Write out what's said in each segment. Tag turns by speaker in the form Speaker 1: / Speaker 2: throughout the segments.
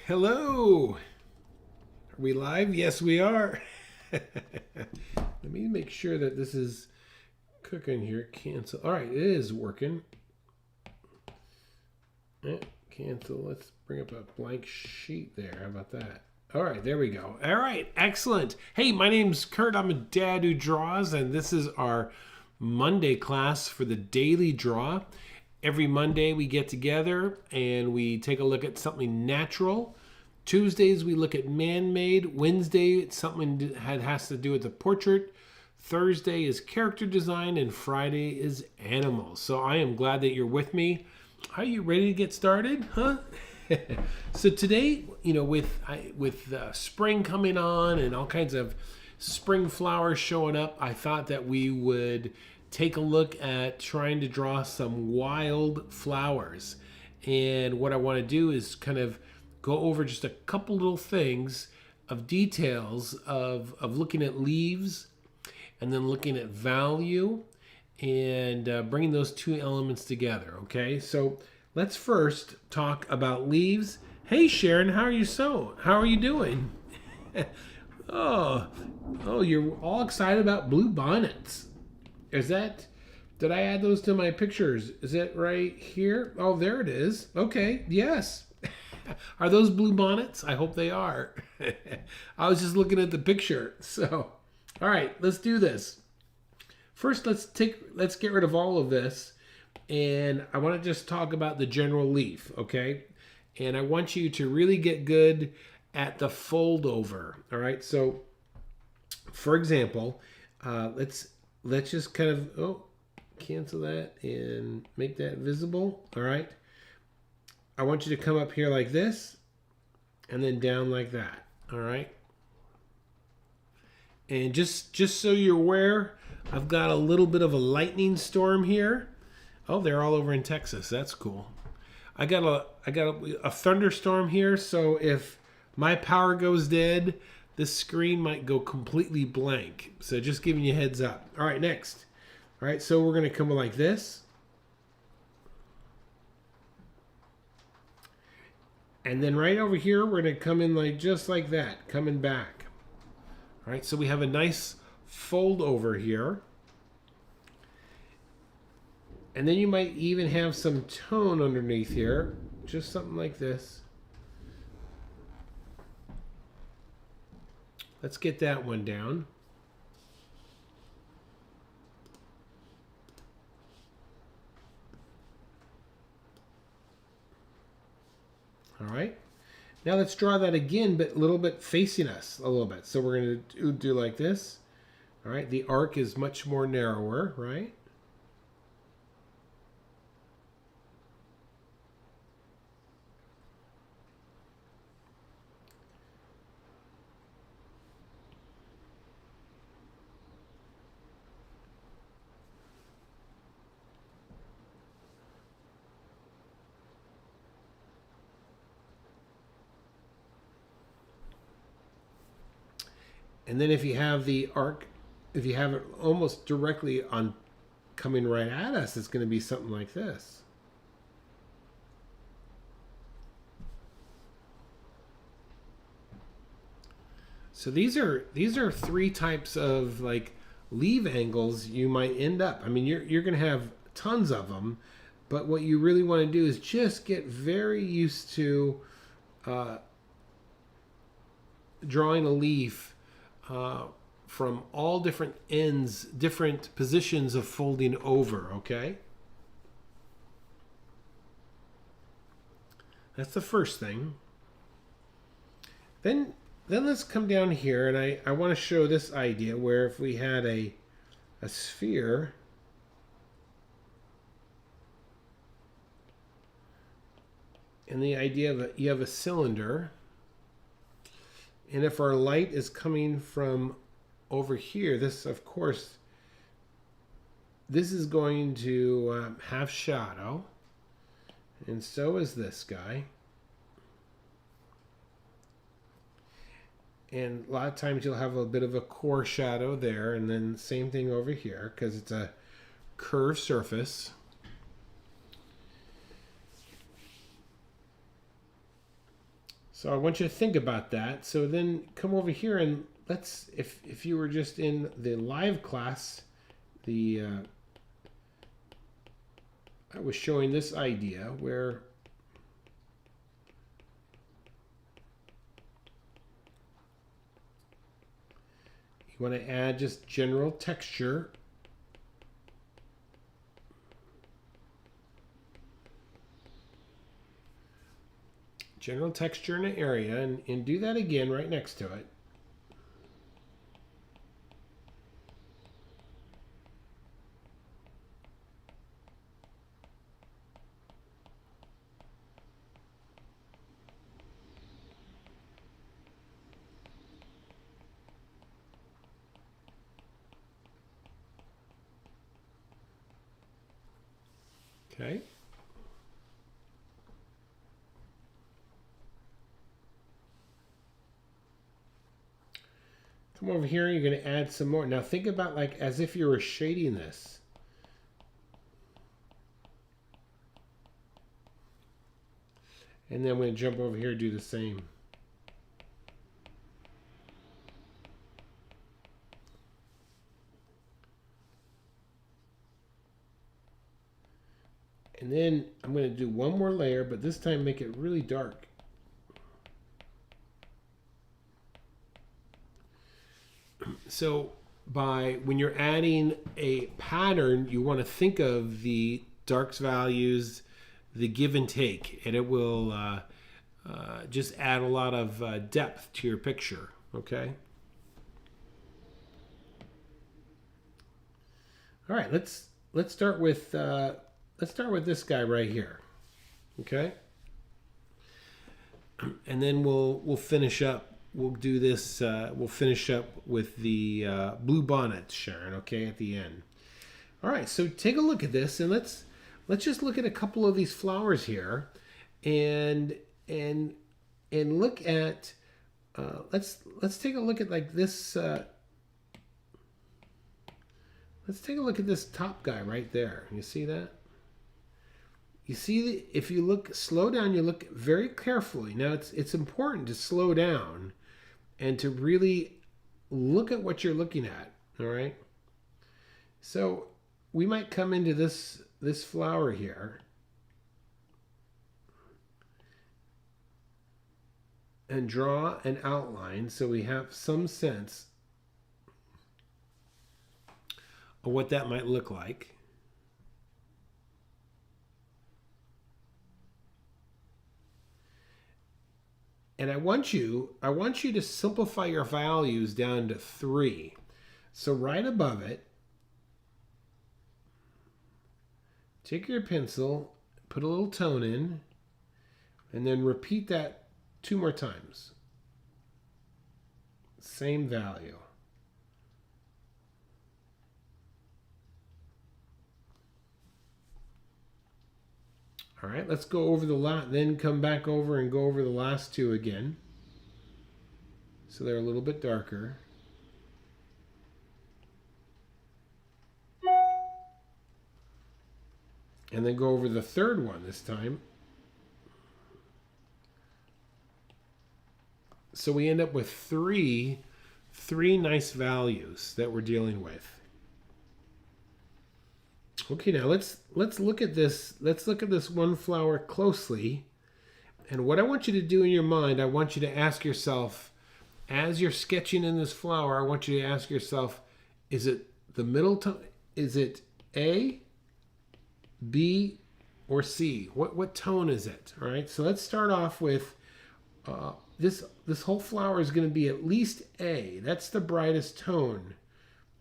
Speaker 1: Hello. Are we live? Yes, we are. Let me make sure that this is cooking here. Cancel. All right, it is working. Cancel. Let's bring up a blank sheet there. How about that? All right, there we go. All right, excellent. Hey, my name's Kurt. I'm a dad who draws, and this is our Monday class for the daily draw. Every Monday we get together and we take a look at something natural. Tuesdays we look at man-made. Wednesday it's something that has to do with the portrait. Thursday is character design, and Friday is animals. So I am glad that you're with me. Are you ready to get started? Huh? So today, with spring coming on and all kinds of spring flowers showing up, I thought that we would take a look at trying to draw some wild flowers. And what I want to do is kind of go over just a couple little things of details of looking at leaves and then looking at value and bringing those two elements together. Okay, so let's first talk about leaves. Hey Sharon, how are you doing? oh, you're all excited about blue bonnets. Did I add those to my pictures? Is that right here? Oh, there it is. Okay, yes. Are those blue bonnets? I hope they are. I was just looking at the picture. So, all right, let's do this. First, let's get rid of all of this. And I want to just talk about the general leaf, okay? And I want you to really get good at the fold over, all right? So, for example, let's just kind of, cancel that and make that visible, all right? I want you to come up here like this and then down like that, all right? And just so you're aware, I've got a little bit of a lightning storm here. Oh, they're all over in Texas. That's cool. I got a thunderstorm here, so if my power goes dead, this screen might go completely blank. So just giving you a heads up. All right, next. All right, so we're going to come like this. And then right over here, we're going to come in just like that, coming back. All right, so we have a nice fold over here. And then you might even have some tone underneath here, just something like this. Let's get that one down. All right. Now let's draw that again, but a little bit facing us a little bit. So we're going to do like this. All right. The arc is much more narrower, right? And then if you have the arc, if you have it almost directly on coming right at us, it's going to be something like this. So these are three types of leaf angles you might end up. I mean, you're going to have tons of them, but what you really want to do is just get very used to drawing a leaf from all different ends, different positions of folding over, okay? That's the first thing. Then let's come down here, and I want to show this idea where if we had a sphere, and the idea of you have a cylinder, and if our light is coming from over here, this, of course, this is going to have shadow, and so is this guy. And a lot of times you'll have a bit of a core shadow there, and then same thing over here because it's a curved surface. So I want you to think about that. So then come over here and let's, if you were just in the live class, I was showing this idea where you want to add just general texture. General texture in an area, and do that again right next to it. Okay. Come over here, you're going to add some more. Now think about like as if you were shading this. And then I'm going to jump over here and do the same. And then I'm going to do one more layer, but this time make it really dark. So when you're adding a pattern, you want to think of the darks values, the give and take, and it will just add a lot of depth to your picture. Okay. All right, let's start with this guy right here. Okay. And then we'll finish up. We'll do this. We'll finish up with the blue bonnet, Sharon. Okay, at the end. All right. So take a look at this, and let's just look at a couple of these flowers here, and look at. Let's take a look at like this. Let's take a look at this top guy right there. You see that? You see, if you look, slow down, you look very carefully. Now, it's important to slow down and to really look at what you're looking at, all right? So we might come into this flower here and draw an outline so we have some sense of what that might look like. And I want you to simplify your values down to 3. So right above it, take your pencil, put a little tone in, and then repeat that 2 more times. Same value. All right, let's go over the lot, then come back over and go over the last 2 again. So they're a little bit darker. And then go over the 3rd one this time. So we end up with three nice values that we're dealing with. Okay, now let's look at this. Let's look at this one flower closely. And what I want you to do in your mind, I want you to ask yourself, as you're sketching in this flower, I want you to ask yourself, is it the middle tone? Is it A, B, or C? What tone is it? All right, so let's start off with this whole flower is going to be at least A. That's the brightest tone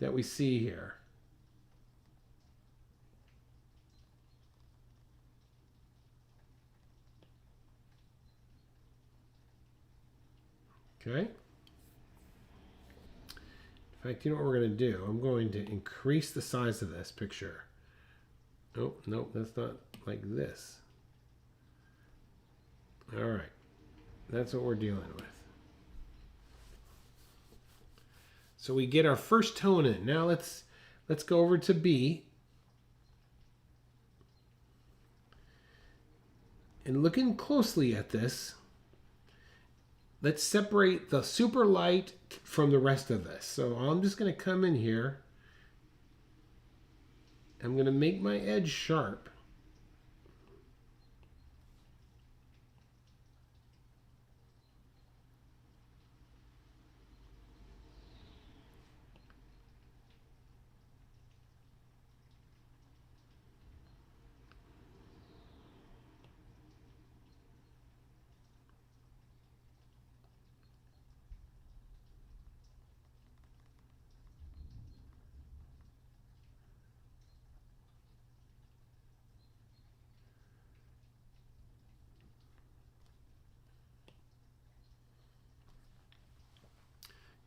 Speaker 1: that we see here. Okay. In fact, you know what we're going to do? I'm going to increase the size of this picture. Nope, that's not like this. All right. That's what we're dealing with. So we get our first tone in. Now let's go over to B. And looking closely at this, let's separate the super light from the rest of this. So I'm just going to come in here. I'm going to make my edge sharp.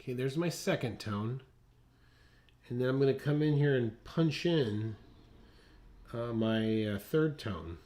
Speaker 1: Okay, there's my second tone. And then I'm going to come in here and punch in my third tone.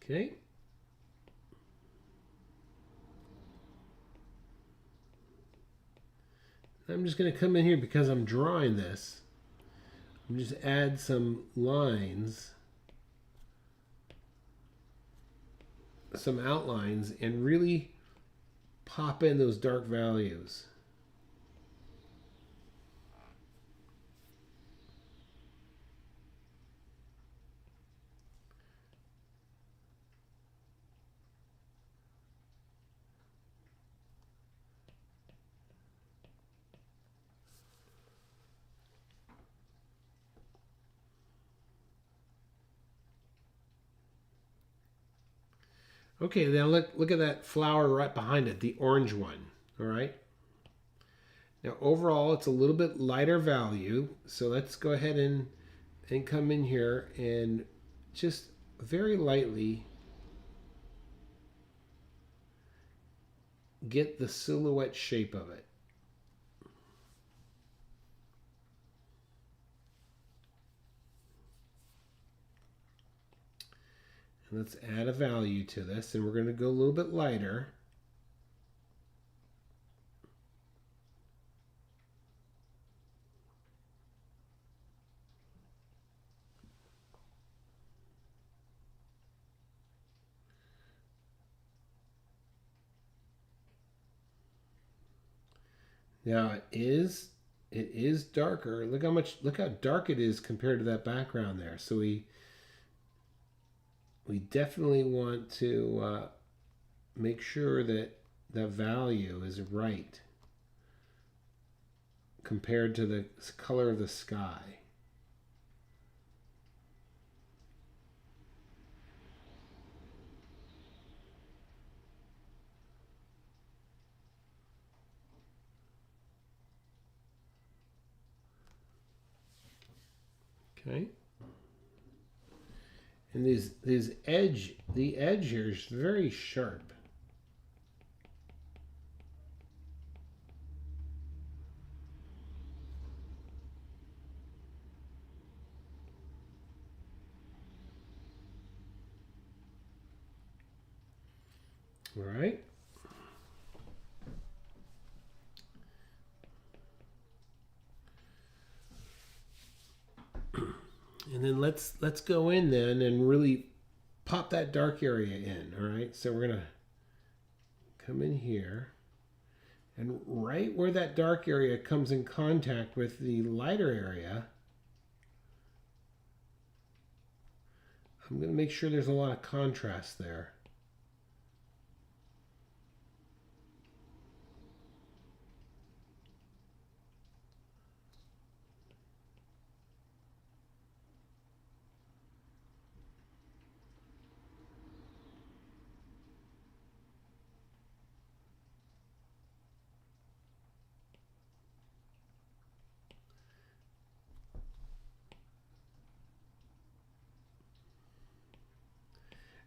Speaker 1: Okay. I'm just going to come in here because I'm drawing this. I'm just add some lines, some outlines, and really pop in those dark values. Okay, now look at that flower right behind it, the orange one. All right. Now overall, it's a little bit lighter value. So let's go ahead and come in here and just very lightly get the silhouette shape of it. And let's add a value to this, and we're going to go a little bit lighter. Now it is darker. Look how dark it is compared to that background there. So we definitely want to make sure that the value is right compared to the color of the sky. Okay. And the edge here is very sharp. All right. And then let's go in then and really pop that dark area in. All right. So we're gonna come in here, and right where that dark area comes in contact with the lighter area, I'm gonna make sure there's a lot of contrast there.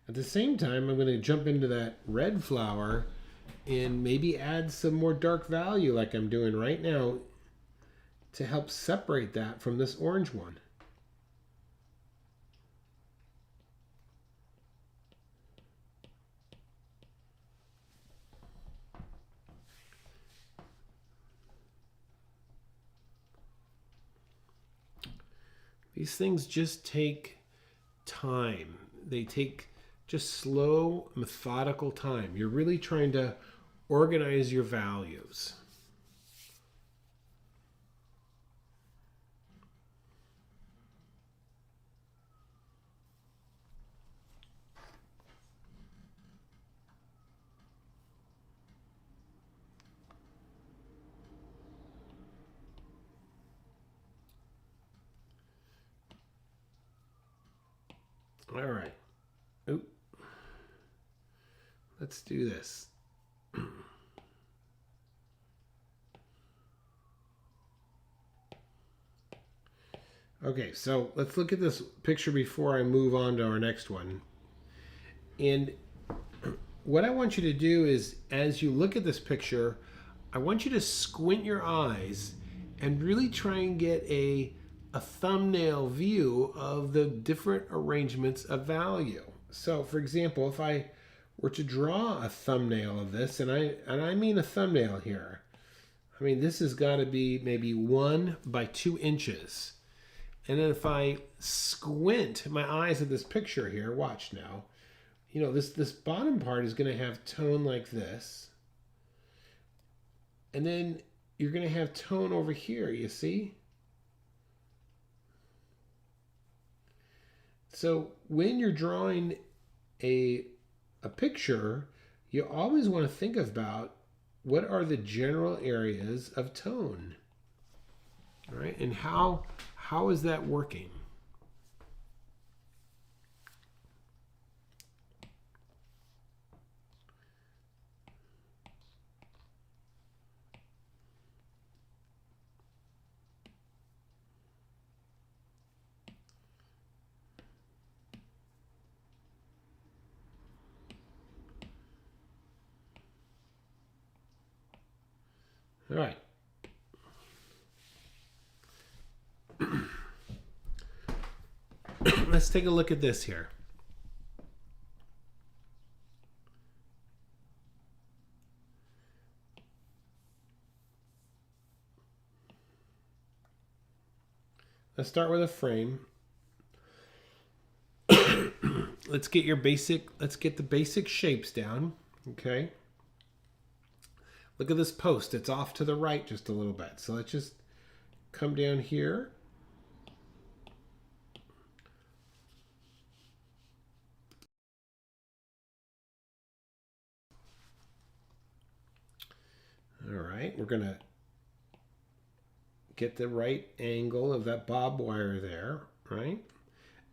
Speaker 1: At the same time, I'm going to jump into that red flower and maybe add some more dark value like I'm doing right now to help separate that from this orange one. These things just take time. They take just slow, methodical time. You're really trying to organize your values. All right. Oop. Let's do this. Okay, so let's look at this picture before I move on to our next one. And what I want you to do is, as you look at this picture, I want you to squint your eyes and really try and get a thumbnail view of the different arrangements of value. So, for example, if I were to draw a thumbnail of this, and I mean a thumbnail here, I mean this has got to be maybe 1 by 2 inches. And then if I squint my eyes at this picture here, watch now, you know, this bottom part is going to have tone like this. And then you're going to have tone over here, you see? So when you're drawing a picture, you always want to think about what are the general areas of tone, right? And how is that working? All right. Let's take a look at this here. Let's start with a frame. Let's get the basic shapes down, okay? Look at this post. It's off to the right just a little bit. So let's just come down here. All right, we're going to get the right angle of that bob wire there, right?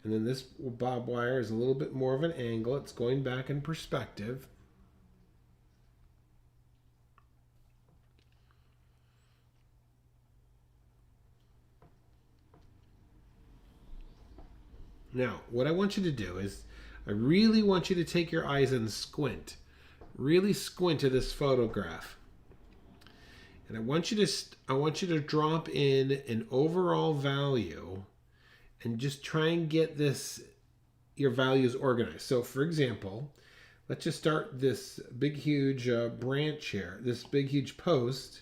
Speaker 1: And then this bob wire is a little bit more of an angle. It's going back in perspective. Now, what I want you to do is, I really want you to take your eyes and squint. Really squint at this photograph. And I want you to drop in an overall value and just try and get your values organized. So for example, let's just start this big huge branch here, this big huge post.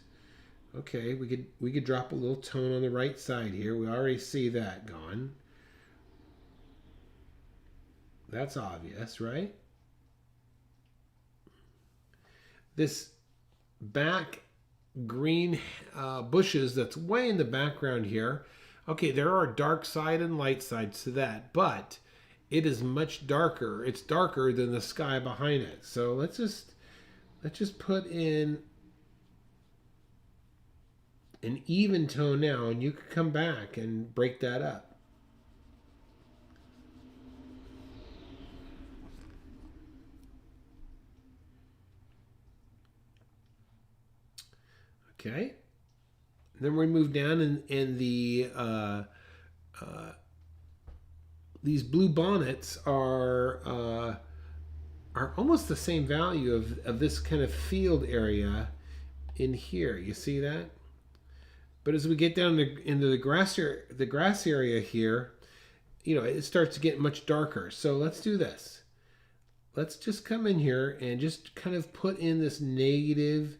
Speaker 1: Okay, we could drop a little tone on the right side here. We already see that gone. That's obvious, right? This back green bushes that's way in the background here. Okay, there are dark side and light sides to that, but it is much darker. It's darker than the sky behind it. So let's just put in an even tone now, and you can come back and break that up. Okay. Then we move down in the these blue bonnets are are almost the same value of this kind of field area in here. You see that? But as we get down into the grass area here, it starts to get much darker. So let's do this. Let's just come in here and just kind of put in this negative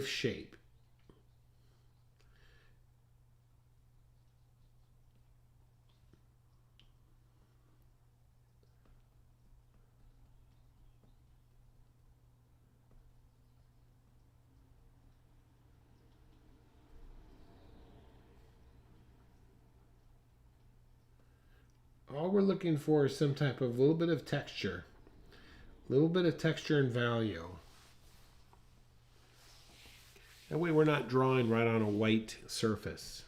Speaker 1: shape. All we're looking for is some type of little bit of texture and value. That way we're not drawing right on a white surface.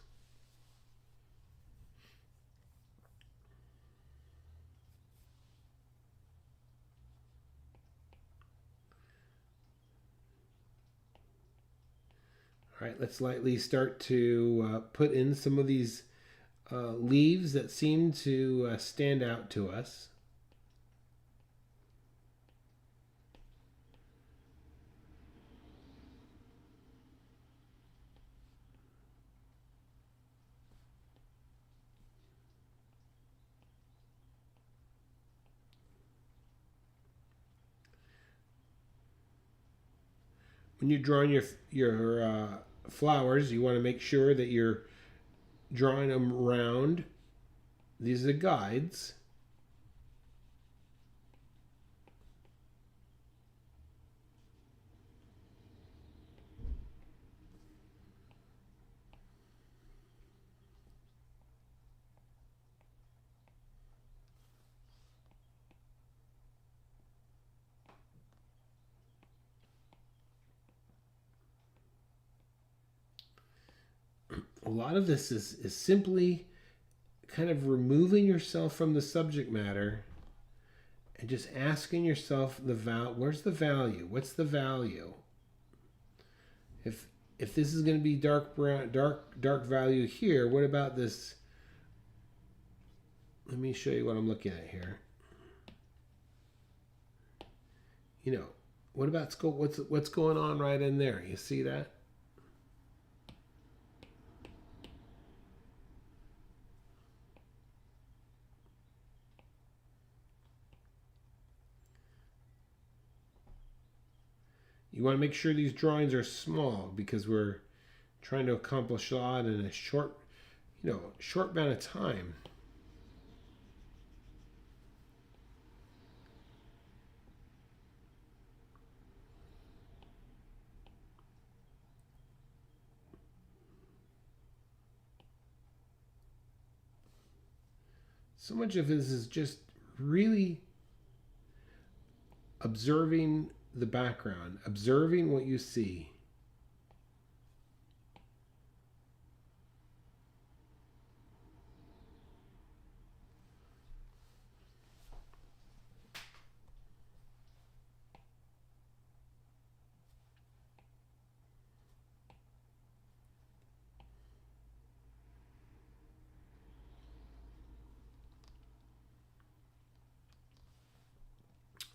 Speaker 1: All right, let's lightly start to put in some of these leaves that seem to stand out to us. When you're drawing your flowers, you want to make sure that you're drawing them round. These are the guides. A lot of this is simply kind of removing yourself from the subject matter and just asking yourself where's the value? What's the value? If this is going to be dark value here, what about this? Let me show you what I'm looking at here. What about what's going on right in there? You see that? You want to make sure these drawings are small because we're trying to accomplish a lot in a short amount of time. So much of this is just really observing the background, observing what you see.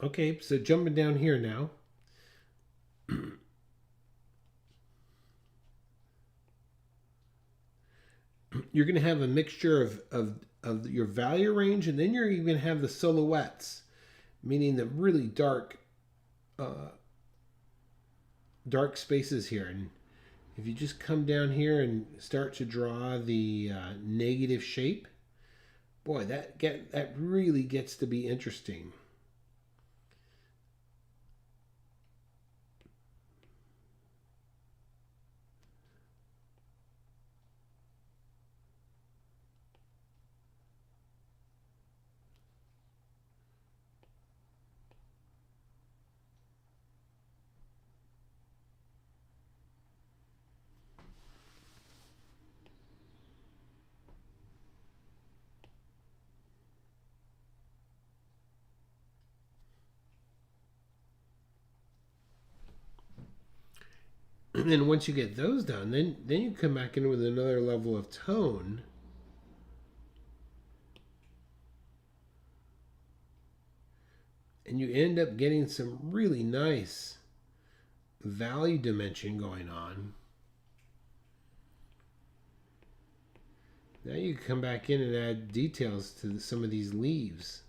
Speaker 1: Okay, so jumping down here now. You're going to have a mixture of your value range, and then you're even going to have the silhouettes, meaning the really dark spaces here. And if you just come down here and start to draw the negative shape, boy, that really gets to be interesting. And then once you get those done, then you come back in with another level of tone. And you end up getting some really nice value dimension going on. Now you can come back in and add details to some of these leaves.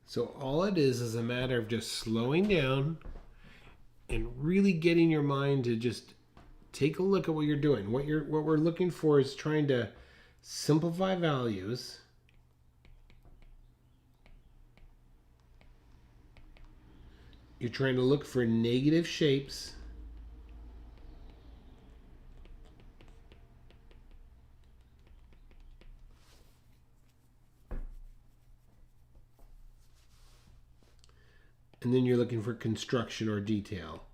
Speaker 1: So all it is a matter of just slowing down and really getting your mind to just take a look at what you're doing. What we're looking for is trying to simplify values. You're trying to look for negative shapes. And then you're looking for construction or detail.